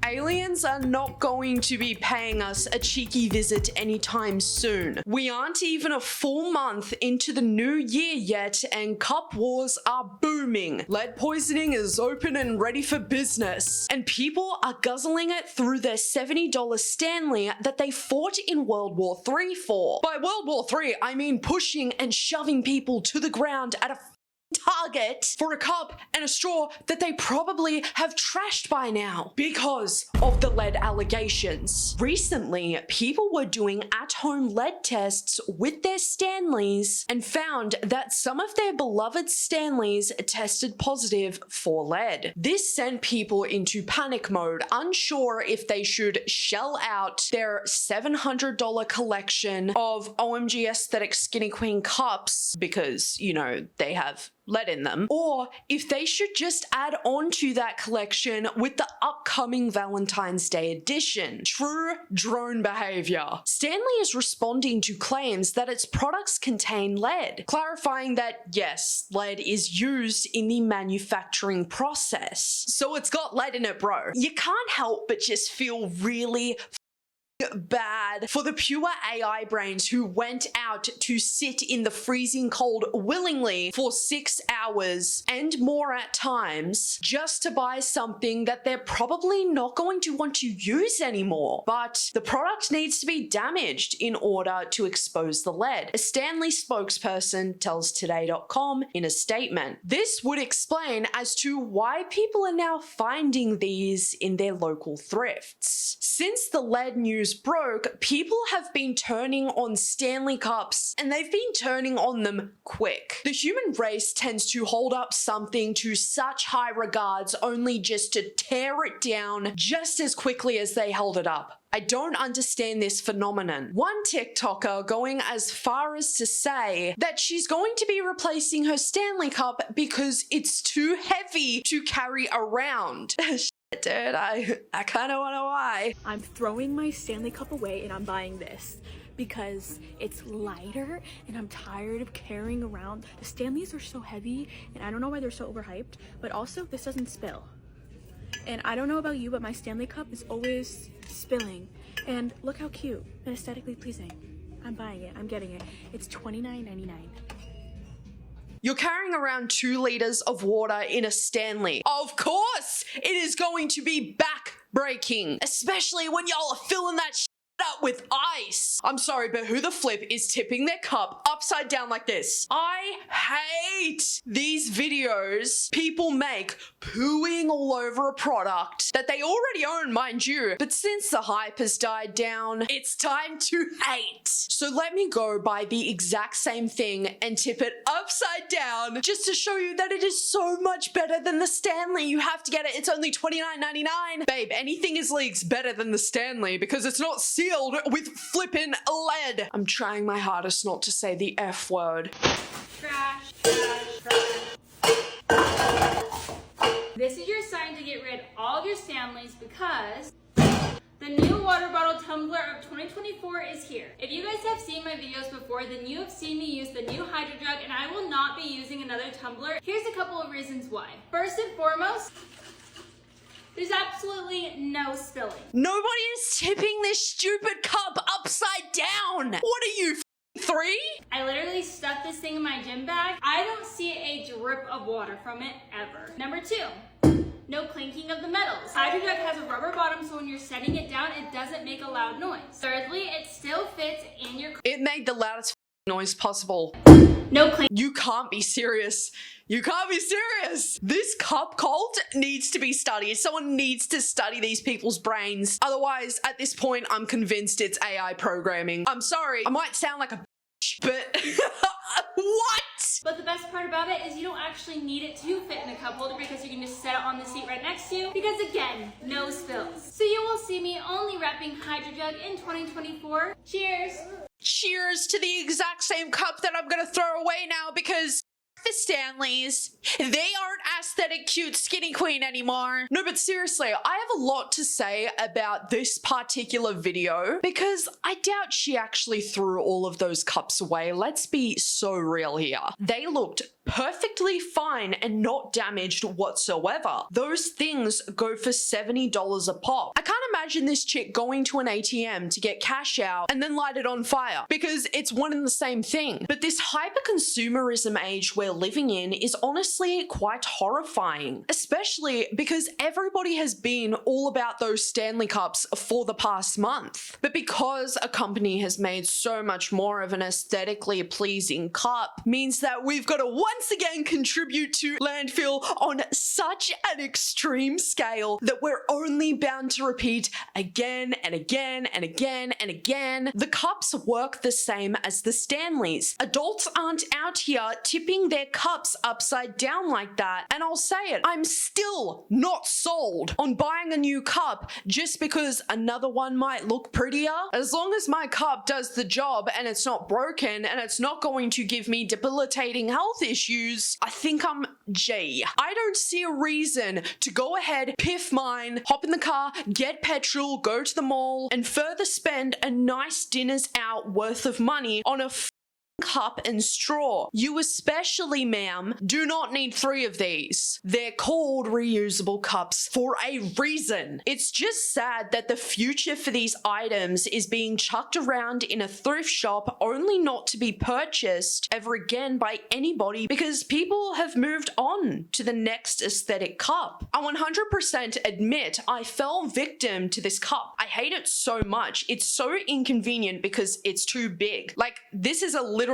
aliens are not going to be paying us a cheeky visit anytime soon. We aren't even a full month into the new year yet, and cup wars are booming. Lead poisoning is open and ready for business, and people are guzzling it through their $70 Stanley that they fought in World War III for. By World War III, I mean pushing and shoving people to the ground at a Target for a cup and a straw that they probably have trashed by now because of the lead allegations. Recently, people were doing at-home lead tests with their Stanleys and found that some of their beloved Stanleys tested positive for lead. This sent people into panic mode, unsure if they should shell out their $700 collection of OMG Aesthetic Skinny Queen cups because, you know, they have lead in them, or if they should just add on to that collection with the upcoming Valentine's Day edition. True drone behavior. Stanley is responding to claims that its products contain lead, clarifying that yes, lead is used in the manufacturing process. So it's got lead in it, bro. You can't help but just feel really bad for the pure AI brains who went out to sit in the freezing cold willingly for 6 hours and more at times just to buy something that they're probably not going to want to use anymore. But the product needs to be damaged in order to expose the lead, a Stanley spokesperson tells Today.com in a statement. This would explain as to why people are now finding these in their local thrifts. Since the lead news broke, people have been turning on Stanley cups, and they've been turning on them quick. The human race tends to hold up something to such high regards only just to tear it down just as quickly as they held it up. I don't understand this phenomenon. One TikToker going as far as to say that she's going to be replacing her Stanley cup because it's too heavy to carry around. Dude, I kind of want to why. I'm throwing my Stanley cup away and I'm buying this because it's lighter and I'm tired of carrying around. The Stanleys are so heavy and I don't know why they're so overhyped, but also this doesn't spill. And I don't know about you, but my Stanley cup is always spilling. And look how cute and aesthetically pleasing. I'm buying it. I'm getting it. It's $29.99. You're carrying around 2 liters of water in a Stanley. Of course, it is going to be back-breaking, especially when y'all are filling that shit up with ice. I'm sorry, but who the flip is tipping their cup upside down like this? I hate these videos people make pooing all over a product that they already own, mind you. But since the hype has died down, it's time to hate. So let me go buy the exact same thing and tip it upside down just to show you that it is so much better than the Stanley. You have to get it. It's only $29.99. Babe, anything is leaks better than the Stanley because it's not sealed with flippin' lead. I'm trying my hardest not to say the F word. Trash, trash, trash. This is your sign to get rid of all of your Stanleys because the new water bottle tumbler of 2024 is here. If you guys have seen my videos before, then you have seen me use the new Hydro Jug, and I will not be using another tumbler. Here's a couple of reasons why. First and foremost, there's absolutely no spilling. Nobody is tipping this stupid cup upside down. What are you, 3? I literally stuck this thing in my gym bag. I don't see a drip of water from it ever. Number 2, no clinking of the metals. Hydro Jug has a rubber bottom, so when you're setting it down, it doesn't make a loud noise. Thirdly, it still fits in your... It made the loudest noise possible. No clink. You can't be serious. You can't be serious. This cup cult needs to be studied. Someone needs to study these people's brains. Otherwise, at this point, I'm convinced it's AI programming. I'm sorry. I might sound like a bitch, but what? But the best part about it is you don't actually need it to fit in a cup holder because you can just set it on the seat right next to you because, again, no spills. So you will see me only repping Hydro Jug in 2024. Cheers. Cheers to the exact same cup that I'm gonna throw away now because the Stanleys. They aren't aesthetic, cute, skinny queen anymore. No, but seriously, I have a lot to say about this particular video because I doubt she actually threw all of those cups away. Let's be so real here. They looked perfectly fine and not damaged whatsoever. Those things go for $70 a pop. I can't imagine this chick going to an ATM to get cash out and then light it on fire because it's one and the same thing. But this hyper-consumerism age we're living in is honestly quite horrifying, especially because everybody has been all about those Stanley Cups for the past month. But because a company has made so much more of an aesthetically pleasing cup means that we've got to once again contribute to landfill on such an extreme scale that we're only bound to repeat again and again and again and again. The cups work the same as the Stanleys. Adults aren't out here tipping their cups upside down like that. And I'll say it, I'm still not sold on buying a new cup just because another one might look prettier. As long as my cup does the job and it's not broken and it's not going to give me debilitating health issues, I think I'm G. I don't see a reason to go ahead, piff mine, hop in the car, get petrol, go to the mall, and further spend a nice dinner's out worth of money on a cup and straw. You especially, ma'am, do not need 3 of these. They're called reusable cups for a reason. It's just sad that the future for these items is being chucked around in a thrift shop only not to be purchased ever again by anybody because people have moved on to the next aesthetic cup. I 100% admit I fell victim to this cup. I hate it so much. It's so inconvenient because it's too big. Like, this is a literal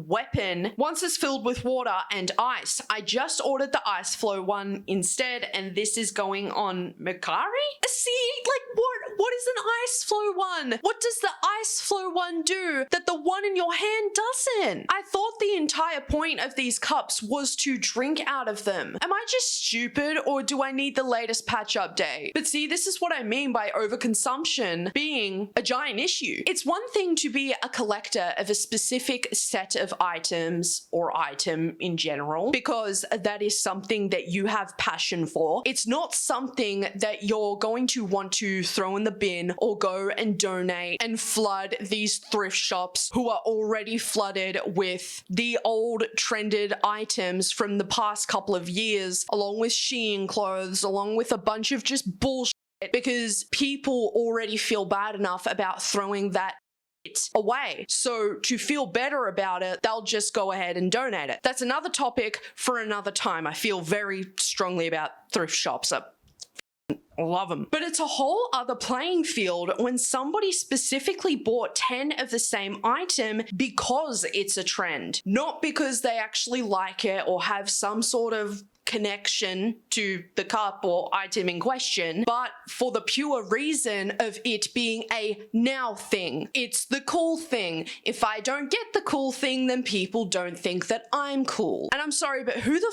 weapon once it's filled with water and ice. I just ordered the ice flow one instead, and this is going on Mercari? See, like, what is an ice flow one? What does the ice flow one do that the one in your hand doesn't? I thought the entire point of these cups was to drink out of them. Am I just stupid, or do I need the latest patch update? But see, this is what I mean by overconsumption being a giant issue. It's one thing to be a collector of a specific set of items or item in general, because that is something that you have passion for. It's not something that you're going to want to throw in the bin or go and donate and flood these thrift shops who are already flooded with the old trended items from the past couple of years, along with Shein clothes, along with a bunch of just bullshit, because people already feel bad enough about throwing that away. So to feel better about it, they'll just go ahead and donate it. That's another topic for another time. I feel very strongly about thrift shops. I love them. But it's a whole other playing field when somebody specifically bought 10 of the same item because it's a trend, not because they actually like it or have some sort of connection to the cup or item in question, but for the pure reason of it being a now thing. It's the cool thing. If I don't get the cool thing, then people don't think that I'm cool. And I'm sorry, but who the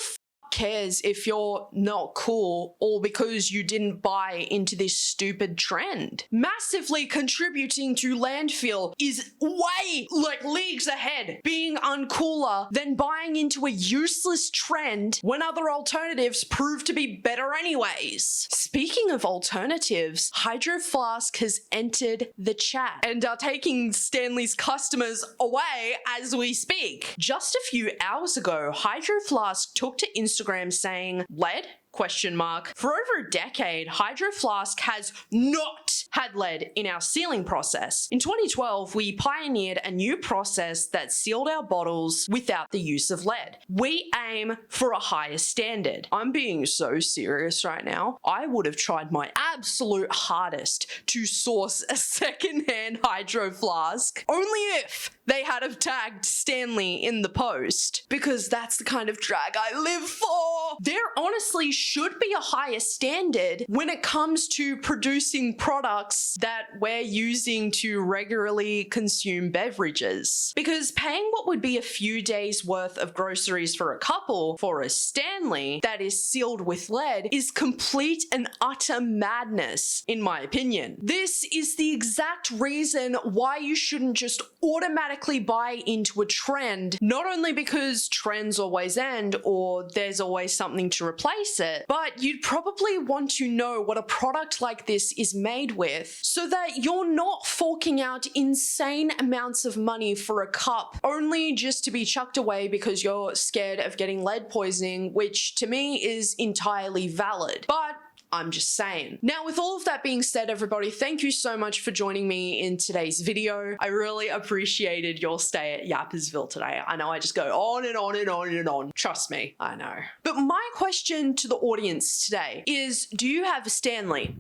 cares if you're not cool all because you didn't buy into this stupid trend? Massively contributing to landfill is way, like, leagues ahead being uncooler than buying into a useless trend when other alternatives prove to be better anyways. Speaking of alternatives, Hydro Flask has entered the chat and are taking Stanley's customers away as we speak. Just a few hours ago, Hydro Flask took to Instagram saying, "Lead? Question mark. For over a decade, Hydro Flask has not had lead in our sealing process. In 2012, we pioneered a new process that sealed our bottles without the use of lead. We aim for a higher standard." I'm being so serious right now. I would have tried my absolute hardest to source a secondhand Hydro Flask, only if they had have tagged Stanley in the post, because that's the kind of drag I live for. There honestly should be a higher standard when it comes to producing products products that we're using to regularly consume beverages. Because paying what would be a few days worth of groceries for a couple for a Stanley that is sealed with lead is complete and utter madness, in my opinion. This is the exact reason why you shouldn't just automatically buy into a trend, not only because trends always end or there's always something to replace it, but you'd probably want to know what a product like this is made with so that you're not forking out insane amounts of money for a cup only just to be chucked away because you're scared of getting lead poisoning, which to me is entirely valid. But I'm just saying. Now, with all of that being said, everybody, thank you so much for joining me in today's video. I really appreciated your stay at Yappersville today. I know I just go on and on and on and on. Trust me, I know. But my question to the audience today is, do you have a Stanley?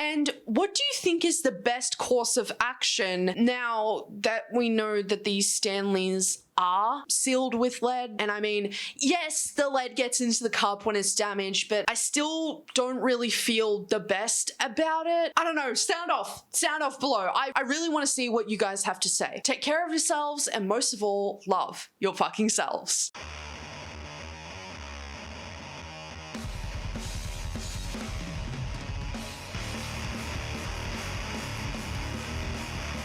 And what do you think is the best course of action now that we know that these Stanleys are sealed with lead? And I mean, yes, the lead gets into the cup when it's damaged, but I still don't really feel the best about it. I don't know, sound off below. I really want to see what you guys have to say. Take care of yourselves, and most of all, love your fucking selves.